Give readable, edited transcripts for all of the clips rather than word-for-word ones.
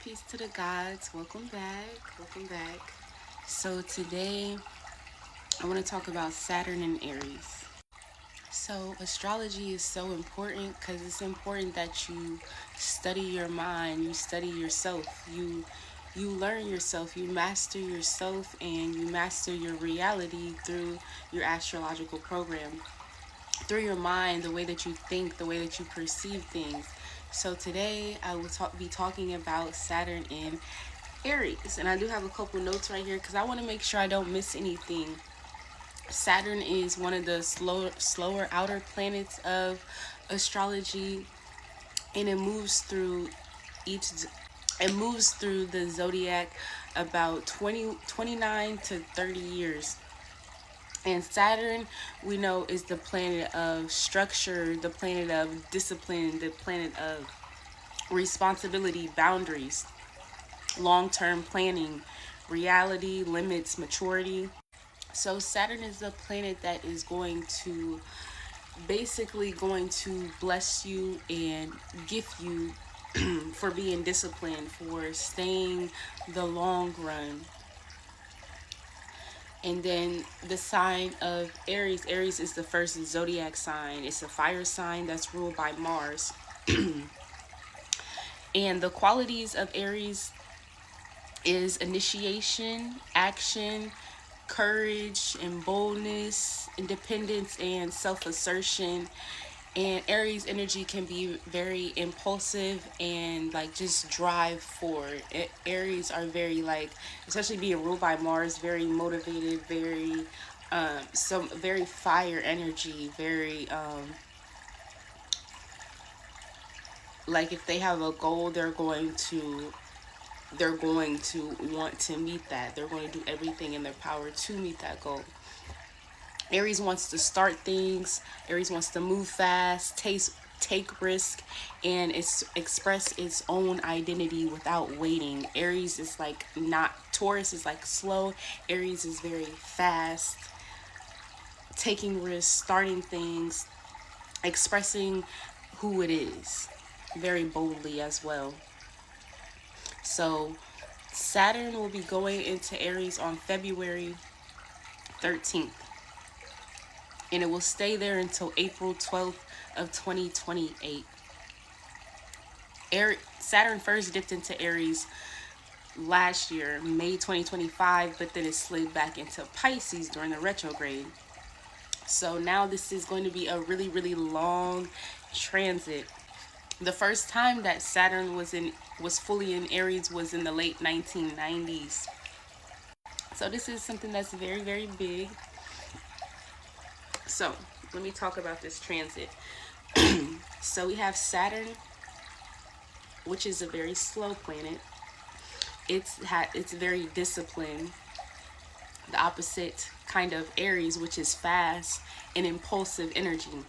Peace to the gods. Welcome back. Welcome back. So, today I want to talk about Saturn and Aries. So, astrology is so important because it's important that you study your mind, you study yourself, you learn yourself, you master yourself, and you master your reality through your astrological program, through your mind, the way that you think, the way that you perceive things. So today I will be talking about Saturn in Aries, and I do have a couple notes right here because I want to make sure I don't miss anything. Saturn is one of the slower outer planets of astrology, and each it moves through the zodiac about 29 to 30 years. And Saturn, we know, is the planet of structure, the planet of discipline, the planet of responsibility, boundaries, long term planning, reality, limits, maturity. So, Saturn is the planet that is going to bless you and gift you for being disciplined, for staying the long run. And then the sign of Aries. Aries is the first zodiac sign. It's a fire sign that's ruled by Mars. And the qualities of Aries is initiation, action, courage, and boldness, independence, and self assertion. And Aries energy can be very impulsive and like just drive forward. Aries are very like, especially being ruled by Mars, very motivated, very some very fire energy, very like if they have a goal, they're going to want to meet that. They're going to do everything in their power to meet that goal. Aries wants to start things. Aries wants to move fast, take risk, and express its own identity without waiting. Aries is like not Taurus is like slow. Aries is very fast, taking risks, starting things, expressing who it is very boldly as well. So Saturn will be going into Aries on February 13th, and it will stay there until April 12th of 2028. Saturn first dipped into Aries last year, May 2025, but then it slid back into Pisces during the retrograde. So now this is going to be a really, really long transit. The first time that Saturn was fully in Aries was in the late 1990s. So this is something that's very, very big. So let me talk about this transit. So we have Saturn, which is a very slow planet. It's very disciplined. The opposite kind of Aries, which is fast and impulsive energy.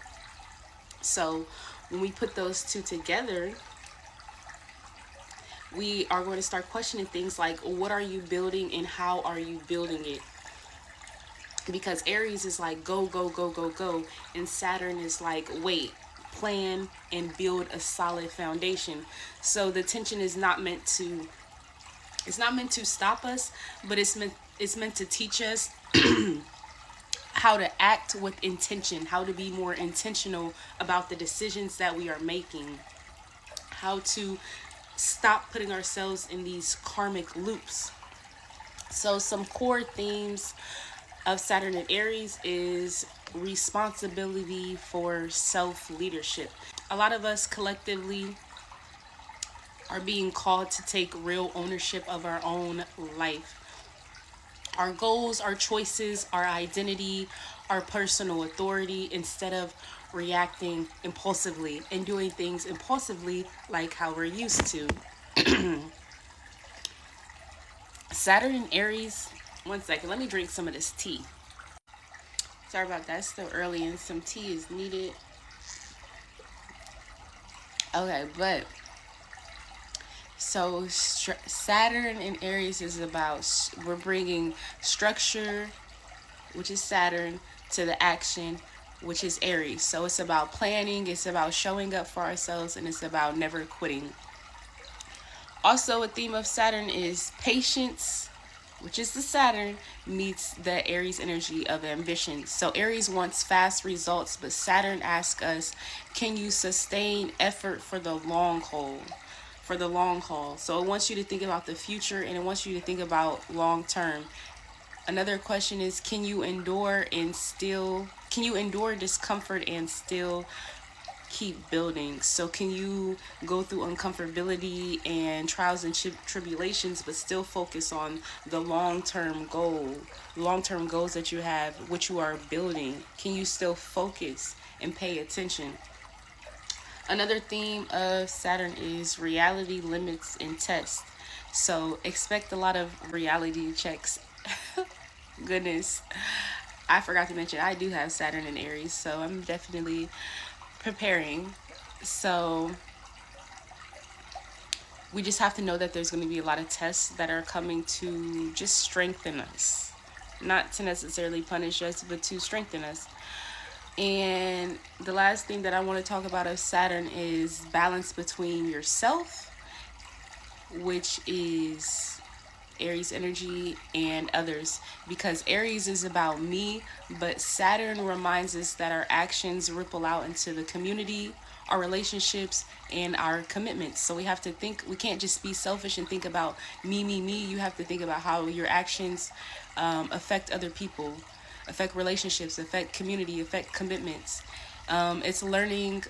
So when we put those two together, we are going to start questioning things like what are you building and how are you building it? Because Aries is like go, go, go, go, go, and Saturn is like wait, plan, and build a solid foundation. So the tension is not meant to stop us, but it's meant to teach us how to act with intention, how to be more intentional about the decisions that we are making, how to stop putting ourselves in these karmic loops. So some core themes of Saturn and Aries is responsibility for self-leadership. A lot of us collectively are being called to take real ownership of our own life. Our goals, our choices, our identity, our personal authority, instead of reacting impulsively and doing things impulsively like how we're used to. Saturn and Aries, one second, let me drink some of this tea. Sorry about that, it's still early and some tea is needed. Okay, but so Saturn and Aries is about we're bringing structure, which is Saturn, to the action, which is Aries. So it's about planning, it's about showing up for ourselves, and it's about never quitting. Also, a theme of Saturn is patience, which is the Saturn, meets the Aries energy of ambition. So Aries wants fast results, but Saturn asks us, can you sustain effort for the long haul? For the long haul. So it wants you to think about the future and it wants you to think about long term. Another question is, can you endure discomfort and still keep building? So can you go through uncomfortability and trials and tribulations but still focus on the long-term goals that you have, which you are building? Can you still focus and pay attention? Another theme of Saturn is reality limits and tests. So expect a lot of reality checks. Goodness, I forgot to mention I do have Saturn in Aries, so I'm definitely preparing. So we just have to know that there's going to be a lot of tests that are coming to just strengthen us, not to necessarily punish us, but to strengthen us. And the last thing that I want to talk about of Saturn is balance between yourself, which is Aries energy, and others, because Aries is about me, but Saturn reminds us that our actions ripple out into the community, our relationships, and our commitments. So we have to think, we can't just be selfish and think about me, me, me. You have to think about how your actions affect other people, affect relationships, affect community, affect commitments. It's learning.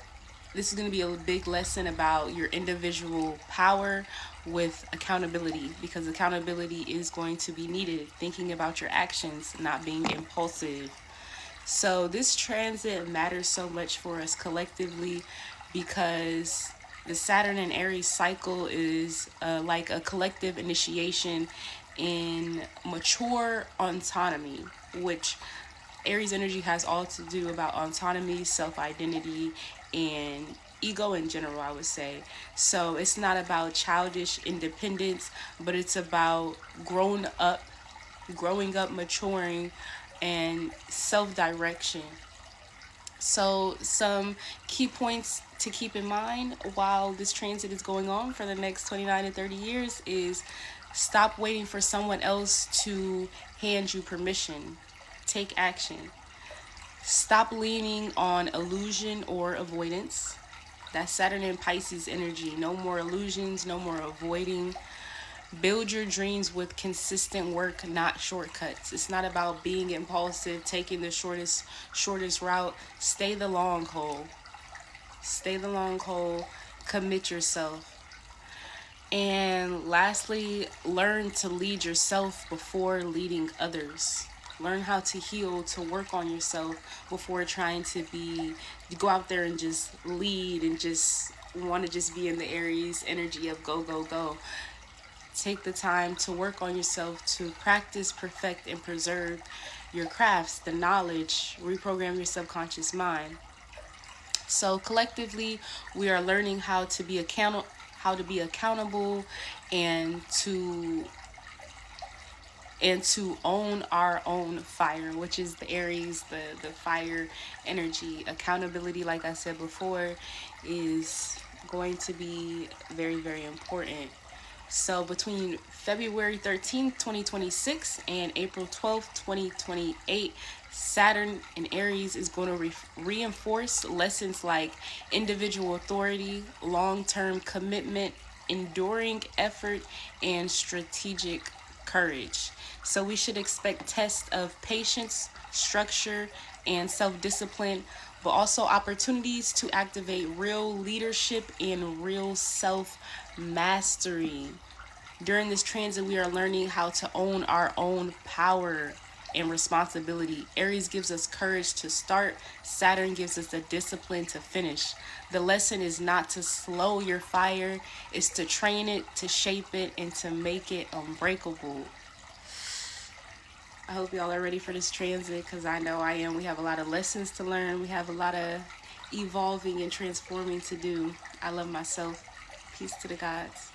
This is going to be a big lesson about your individual power with accountability, because accountability is going to be needed. Thinking about your actions, not being impulsive. So this transit matters so much for us collectively, because the Saturn and Aries cycle is like a collective initiation in mature autonomy, which Aries energy has all to do about autonomy, self-identity, and ego in general, I would say. So it's not about childish independence, but it's about growing up, maturing, and self-direction. So some key points to keep in mind while this transit is going on for the next 29 to 30 years is, stop waiting for someone else to hand you permission. Take action. Stop leaning on illusion or avoidance. That's Saturn and Pisces energy. No more illusions, no more avoiding. Build your dreams with consistent work, not shortcuts. It's not about being impulsive, taking the shortest route. Stay the long haul. Stay the long haul. Commit yourself. And lastly, learn to lead yourself before leading others. Learn how to heal, to work on yourself before trying to go out there and just lead and just want to just be in the Aries energy of go, go, go. Take the time to work on yourself, to practice, perfect, and preserve your crafts, the knowledge, reprogram your subconscious mind. So collectively, we are learning how to be accountable, and to own our own fire, which is the Aries, the fire energy. Accountability, like I said before, is going to be very, very important. So between February 13th, 2026 and April 12th, 2028, Saturn in Aries is going to reinforce lessons like individual authority, long-term commitment, enduring effort, and strategic courage. So we should expect tests of patience, structure, and self-discipline, but also opportunities to activate real leadership and real self-mastery. During this transit, we are learning how to own our own power and responsibility. Aries gives us courage to start. Saturn gives us the discipline to finish. The lesson is not to slow your fire, it's to train it, to shape it, and to make it unbreakable. I hope y'all are ready for this transit, because I know I am. We have a lot of lessons to learn. We have a lot of evolving and transforming to do. I love myself. Peace to the gods.